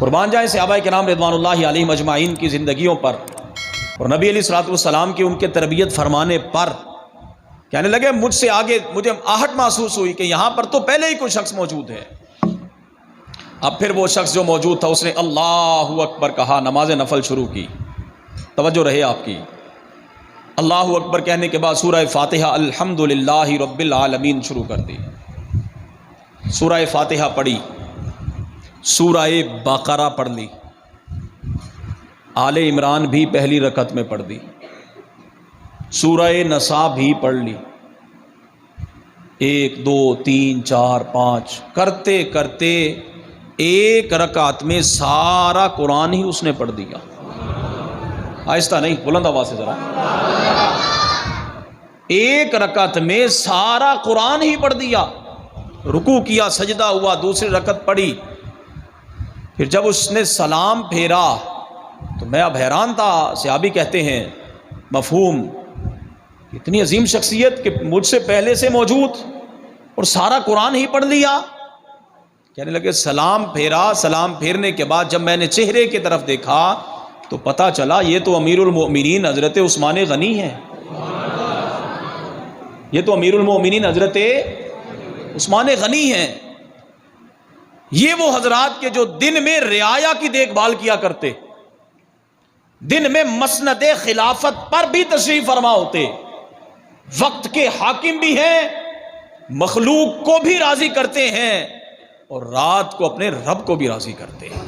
قربان جائیں صحابہ کرام رضوان اللہ علیہم اجمعین کی زندگیوں پر اور نبی علیہ الصلوۃ والسلام کی ان کے تربیت فرمانے پر کہنے لگے مجھ سے آگے مجھے آہٹ محسوس ہوئی کہ یہاں پر تو پہلے ہی کوئی شخص موجود ہے. اب پھر وہ شخص جو موجود تھا اس نے اللہ اکبر کہا, نماز نفل شروع کی. توجہ رہے آپ کی. اللہ اکبر کہنے کے بعد سورہ فاتحہ الحمدللہ رب العالمین شروع کر دی. سورہ فاتحہ پڑھی, سورہ بقرہ پڑھ لی, آل عمران بھی پہلی رکعت میں پڑھ دی, سورہ نساء بھی پڑھ لی. 1 2 3 4 5 کرتے کرتے ایک رکعت میں سارا قرآن ہی اس نے پڑھ دیا. آہستہ نہیں, بلند آواز سے ذرا. ایک رکعت میں سارا قرآن ہی پڑھ دیا. رکوع کیا, سجدہ ہوا, دوسری رکعت پڑھی. پھر جب اس نے سلام پھیرا تو میں اب حیران تھا. صحابی کہتے ہیں مفہوم, اتنی عظیم شخصیت کہ مجھ سے پہلے سے موجود اور سارا قرآن ہی پڑھ لیا. کہنے لگے سلام پھیرا, سلام پھیرنے کے بعد جب میں نے چہرے کی طرف دیکھا تو پتا چلا یہ تو امیر المؤمنین حضرت عثمان غنی ہیں. یہ تو امیر المؤمنین حضرت عثمان غنی ہیں. یہ وہ حضرات کے جو دن میں رعایا کی دیکھ بھال کیا کرتے, دن میں مسند خلافت پر بھی تشریف فرما ہوتے, وقت کے حاکم بھی ہیں, مخلوق کو بھی راضی کرتے ہیں اور رات کو اپنے رب کو بھی راضی کرتے ہیں.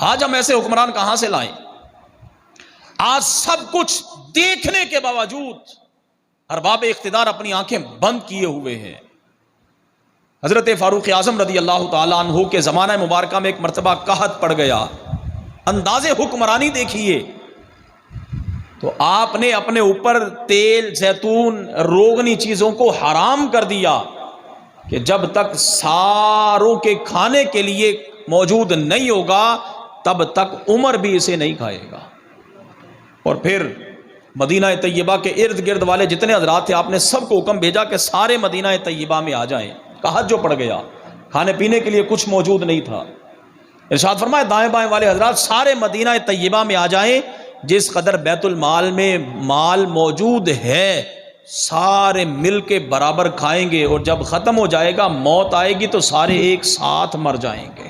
آج ہم ایسے حکمران کہاں سے لائیں؟ آج سب کچھ دیکھنے کے باوجود ارباب اقتدار اپنی آنکھیں بند کیے ہوئے ہیں. حضرت فاروق اعظم رضی اللہ تعالیٰ عنہ کے زمانہ مبارکہ میں ایک مرتبہ قحط پڑ گیا. انداز حکمرانی دیکھیے, تو آپ نے اپنے اوپر تیل, زیتون, روغنی چیزوں کو حرام کر دیا کہ جب تک ساروں کے کھانے کے لیے موجود نہیں ہوگا تب تک عمر بھی اسے نہیں کھائے گا. اور پھر مدینہ طیبہ کے ارد گرد والے جتنے حضرات تھے آپ نے سب کو حکم بھیجا کہ سارے مدینہ طیبہ میں آ جائیں. قحط جو پڑ گیا, کھانے پینے کے لیے کچھ موجود نہیں تھا. ارشاد فرمایا دائیں بائیں والے حضرات سارے مدینہ طیبہ میں آ جائیں, جس قدر بیت المال میں مال موجود ہے سارے مل کے برابر کھائیں گے, اور جب ختم ہو جائے گا موت آئے گی تو سارے ایک ساتھ مر جائیں گے.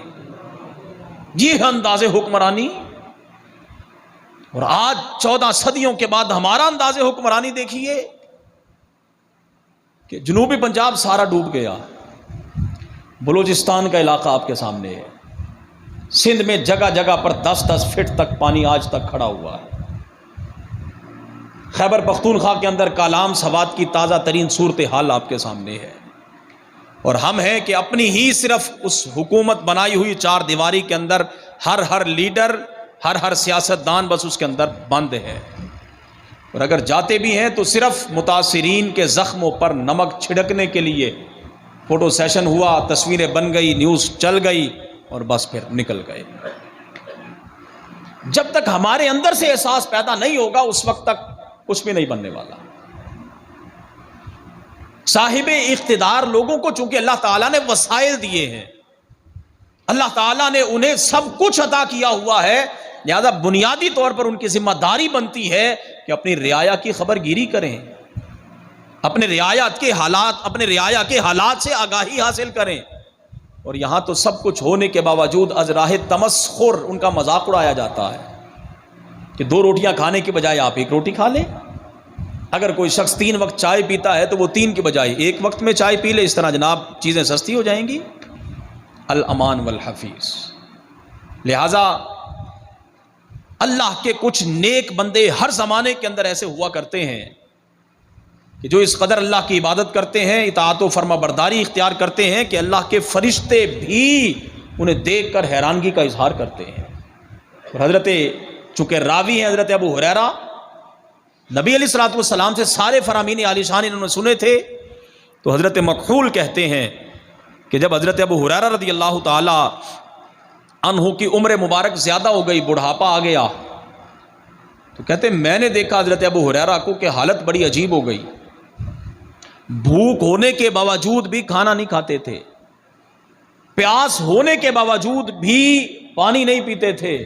یہ ہے انداز حکمرانی. اور آج 14 صدیوں کے بعد ہمارا انداز حکمرانی دیکھیے کہ جنوبی پنجاب سارا ڈوب گیا, بلوچستان کا علاقہ آپ کے سامنے ہے, سندھ میں جگہ جگہ پر 10-10 فٹ تک پانی آج تک کھڑا ہوا ہے. خیبر پختونخوا کے اندر کالام سوات کی تازہ ترین صورتحال آپ کے سامنے ہے. اور ہم ہیں کہ اپنی ہی صرف اس حکومت بنائی ہوئی 4 دیواری کے اندر ہر لیڈر, ہر سیاستدان بس اس کے اندر بند ہے. اور اگر جاتے بھی ہیں تو صرف متاثرین کے زخموں پر نمک چھڑکنے کے لیے فوٹو سیشن ہوا, تصویریں بن گئی, نیوز چل گئی اور بس پھر نکل گئے. جب تک ہمارے اندر سے احساس پیدا نہیں ہوگا اس وقت تک کچھ بھی نہیں بننے والا. صاحب اقتدار لوگوں کو چونکہ اللہ تعالیٰ نے وسائل دیے ہیں, اللہ تعالیٰ نے انہیں سب کچھ عطا کیا ہوا ہے, لہذا بنیادی طور پر ان کی ذمہ داری بنتی ہے کہ اپنی رعایا کی خبر گیری کریں, اپنے رعایا کے حالات سے آگاہی حاصل کریں. اور یہاں تو سب کچھ ہونے کے باوجود از راہ تمسخر ان کا مذاق اڑایا جاتا ہے کہ 2 روٹیاں کھانے کے بجائے آپ 1 روٹی کھا لیں. اگر کوئی شخص 3 وقت چائے پیتا ہے تو وہ 3 کے بجائے 1 وقت میں چائے پی لے. اس طرح جناب چیزیں سستی ہو جائیں گی. الامان والحفیظ. لہذا اللہ کے کچھ نیک بندے ہر زمانے کے اندر ایسے ہوا کرتے ہیں کہ جو اس قدر اللہ کی عبادت کرتے ہیں, اطاعت و فرما برداری اختیار کرتے ہیں کہ اللہ کے فرشتے بھی انہیں دیکھ کر حیرانگی کا اظہار کرتے ہیں. اور حضرت چونکہ راوی ہیں حضرت ابو ہریرہ, نبی علیہ الصلوۃ والسلام سے سارے فرامین عالی شان انہوں نے سنے تھے. تو حضرت مکحول کہتے ہیں کہ جب حضرت ابو ہریرہ رضی اللہ تعالی عنہ کی عمر مبارک زیادہ ہو گئی, بڑھاپا آ گیا, تو کہتے ہیں میں نے دیکھا حضرت ابو ہریرہ کو کہ حالت بڑی عجیب ہو گئی. بھوک ہونے کے باوجود بھی کھانا نہیں کھاتے تھے, پیاس ہونے کے باوجود بھی پانی نہیں پیتے تھے.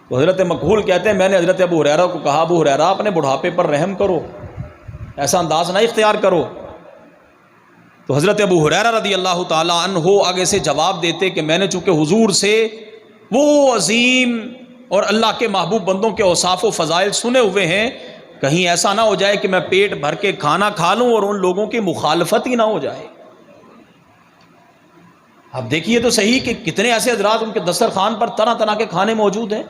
تو حضرت مکحول کہتے ہیں میں نے حضرت ابو ہریرہ کو کہا ابو ہریرہ اپنے بڑھاپے پر رحم کرو، ایسا انداز نہ اختیار کرو. تو حضرت ابو ہریرہ رضی اللہ تعالی عنہ آگے سے جواب دیتے کہ میں نے چونکہ حضور سے وہ عظیم اور اللہ کے محبوب بندوں کے اوصاف و فضائل سنے ہوئے ہیں، کہیں ایسا نہ ہو جائے کہ میں پیٹ بھر کے کھانا کھا لوں اور ان لوگوں کی مخالفت ہی نہ ہو جائے. اب دیکھیے تو صحیح کہ کتنے ایسے حضرات ان کے دسترخوان پر طرح طرح کے کھانے موجود ہیں.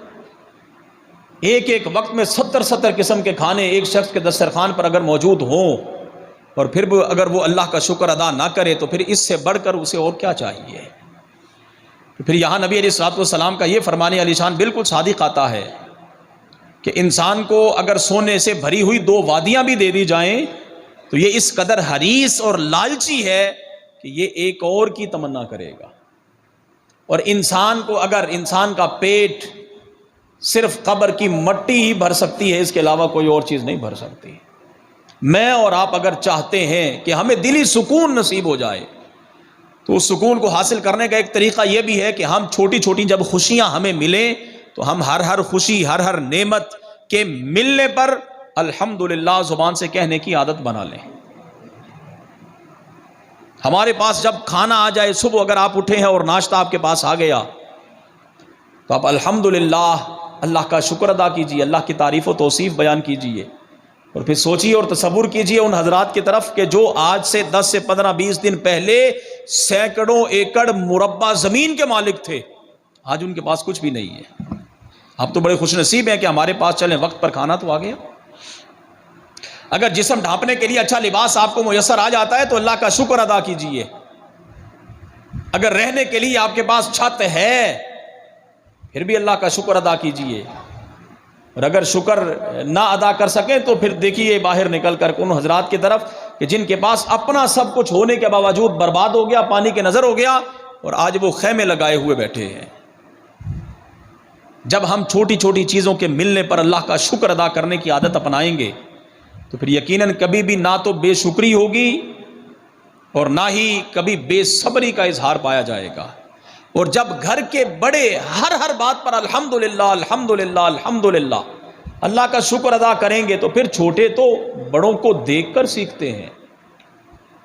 ایک ایک وقت میں 70 قسم کے کھانے ایک شخص کے دسترخوان پر اگر موجود ہوں اور پھر بھی اگر وہ اللہ کا شکر ادا نہ کرے تو پھر اس سے بڑھ کر اسے اور کیا چاہیے. پھر یہاں نبی علیہ الصلوۃ والسلام کا یہ فرمان علی شان بالکل صادق آتا ہے کہ انسان کو اگر سونے سے بھری ہوئی 2 وادیاں بھی دے دی جائیں تو یہ اس قدر حریص اور لالچی ہے کہ یہ ایک اور کی تمنا کرے گا. اور انسان کو اگر انسان کا پیٹ صرف قبر کی مٹی ہی بھر سکتی ہے، اس کے علاوہ کوئی اور چیز نہیں بھر سکتی. میں اور آپ اگر چاہتے ہیں کہ ہمیں دلی سکون نصیب ہو جائے تو اس سکون کو حاصل کرنے کا ایک طریقہ یہ بھی ہے کہ ہم چھوٹی چھوٹی جب خوشیاں ہمیں ملیں تو ہم ہر خوشی ہر نعمت کے ملنے پر الحمدللہ زبان سے کہنے کی عادت بنا لیں. ہمارے پاس جب کھانا آ جائے، صبح اگر آپ اٹھے ہیں اور ناشتہ آپ کے پاس آ گیا تو آپ الحمدللہ اللہ کا شکر ادا کیجیے، اللہ کی تعریف و توصیف بیان کیجیے، اور پھر سوچیے اور تصور کیجیے ان حضرات کی طرف کہ جو آج سے 10 سے 15-20 دن پہلے سینکڑوں ایکڑ مربع زمین کے مالک تھے، آج ان کے پاس کچھ بھی نہیں ہے. آپ تو بڑے خوش نصیب ہیں کہ ہمارے پاس چلیں وقت پر کھانا تو آ گیا. اگر جسم ڈھانپنے کے لیے اچھا لباس آپ کو میسر آ جاتا ہے تو اللہ کا شکر ادا کیجیے. اگر رہنے کے لیے آپ کے پاس چھت ہے پھر بھی اللہ کا شکر ادا کیجیے. اور اگر شکر نہ ادا کر سکیں تو پھر دیکھیے باہر نکل کر ان حضرات کی طرف کہ جن کے پاس اپنا سب کچھ ہونے کے باوجود برباد ہو گیا، پانی کے نظر ہو گیا، اور آج وہ خیمے لگائے ہوئے بیٹھے ہیں. جب ہم چھوٹی چھوٹی چیزوں کے ملنے پر اللہ کا شکر ادا کرنے کی عادت اپنائیں گے تو پھر یقیناً کبھی بھی نہ تو بے شکری ہوگی اور نہ ہی کبھی بے صبری کا اظہار پایا جائے گا. اور جب گھر کے بڑے ہر بات پر الحمدللہ الحمدللہ الحمدللہ اللہ کا شکر ادا کریں گے تو پھر چھوٹے تو بڑوں کو دیکھ کر سیکھتے ہیں.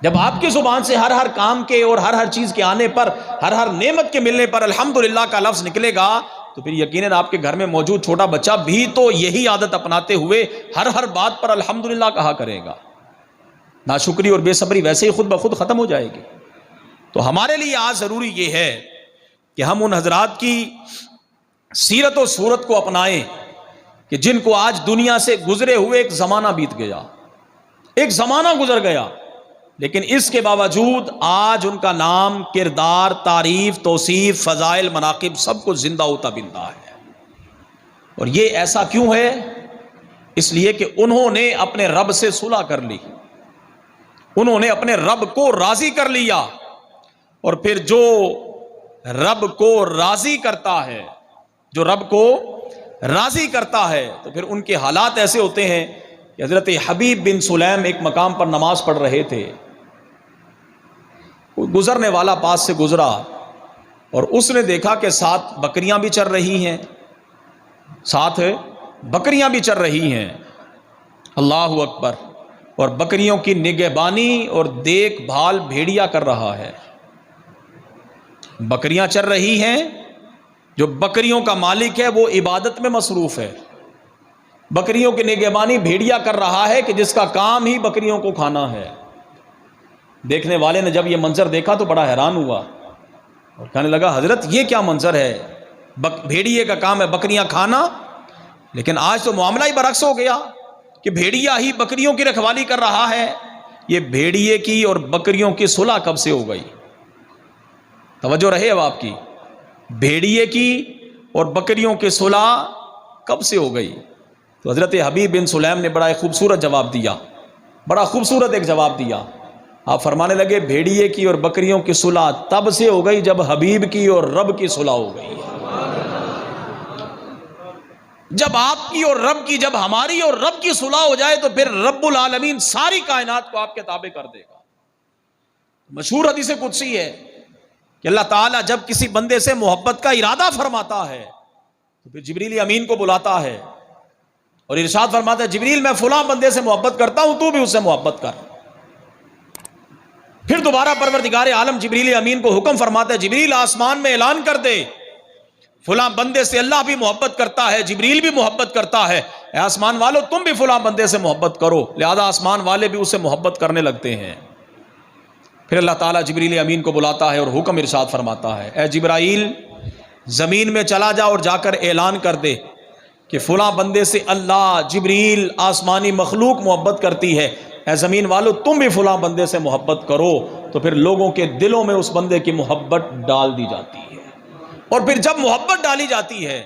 جب آپ کی زبان سے ہر کام کے اور ہر چیز کے آنے پر ہر نعمت کے ملنے پر الحمدللہ کا لفظ نکلے گا تو پھر یقیناً آپ کے گھر میں موجود چھوٹا بچہ بھی تو یہی عادت اپناتے ہوئے ہر بات پر الحمدللہ کہا کرے گا. ناشکری اور بے صبری ویسے ہی خود بخود ختم ہو جائے گی. تو ہمارے لیے آج ضروری یہ ہے کہ ہم ان حضرات کی سیرت و صورت کو اپنائیں کہ جن کو آج دنیا سے گزرے ہوئے ایک زمانہ بیت گیا، ایک زمانہ گزر گیا، لیکن اس کے باوجود آج ان کا نام، کردار، تعریف، توصیف، فضائل، مناقب سب کچھ زندہ ہوتا بندہ ہے. اور یہ ایسا کیوں ہے؟ اس لیے کہ انہوں نے اپنے رب سے صلح کر لی، انہوں نے اپنے رب کو راضی کر لیا. اور پھر جو رب کو راضی کرتا ہے، جو رب کو راضی کرتا ہے تو پھر ان کے حالات ایسے ہوتے ہیں کہ حضرت حبیب بن سلیم ایک مقام پر نماز پڑھ رہے تھے، گزرنے والا پاس سے گزرا اور اس نے دیکھا کہ 7 بکریاں بھی چر رہی ہیں، 7 بکریاں بھی چر رہی ہیں. اللہ اکبر. اور بکریوں کی نگہبانی اور دیکھ بھال بھیڑیا کر رہا ہے. بکریاں چر رہی ہیں، جو بکریوں کا مالک ہے وہ عبادت میں مصروف ہے. بکریوں کی نگہبانی بھیڑیا کر رہا ہے کہ جس کا کام ہی بکریوں کو کھانا ہے. دیکھنے والے نے جب یہ منظر دیکھا تو بڑا حیران ہوا اور کہنے لگا حضرت یہ کیا منظر ہے؟ بھیڑیے کا کام ہے بکریاں کھانا، لیکن آج تو معاملہ ہی برعکس ہو گیا کہ بھیڑیا ہی بکریوں کی رکھوالی کر رہا ہے. یہ بھیڑیے کی اور بکریوں کی صلح کب سے ہو گئی؟ توجہ رہے اب آپ کی. بھیڑیے کی اور بکریوں کی صلح کب سے ہو گئی؟ تو حضرت حبیب بن سلیم نے بڑا ایک خوبصورت جواب دیا، بڑا خوبصورت ایک جواب دیا. آپ فرمانے لگے بھیڑیے کی اور بکریوں کی صلح تب سے ہو گئی جب حبیب کی اور رب کی صلح ہو گئی. جب آپ کی اور رب کی، جب ہماری اور رب کی صلح ہو جائے تو پھر رب العالمین ساری کائنات کو آپ کے تابع کر دے گا. مشہور حدیث قدسی ہے کہ اللہ تعالیٰ جب کسی بندے سے محبت کا ارادہ فرماتا ہے تو پھر جبریل امین کو بلاتا ہے اور ارشاد فرماتا ہے جبریل میں فلاں بندے سے محبت کرتا ہوں، تو بھی اس سے محبت کر۔ پھر دوبارہ پروردگار عالم جبریل امین کو حکم فرماتا ہے جبریل آسمان میں اعلان کر دے فلاں بندے سے اللہ بھی محبت کرتا ہے، جبریل بھی محبت کرتا ہے، اے آسمان والو تم بھی فلاں بندے سے محبت کرو، لہذا آسمان والے بھی اس سے محبت کرنے لگتے ہیں۔ پھر اللہ تعالیٰ جبریل امین کو بلاتا ہے اور حکم ارشاد فرماتا ہے اے جبرائیل زمین میں چلا جا اور جا کر اعلان کر دے کہ فلاں بندے سے اللہ، جبریل، آسمانی مخلوق محبت کرتی ہے، اے زمین والو تم بھی فلاں بندے سے محبت کرو۔ تو پھر لوگوں کے دلوں میں اس بندے کی محبت ڈال دی جاتی ہے، اور پھر جب محبت ڈالی جاتی ہے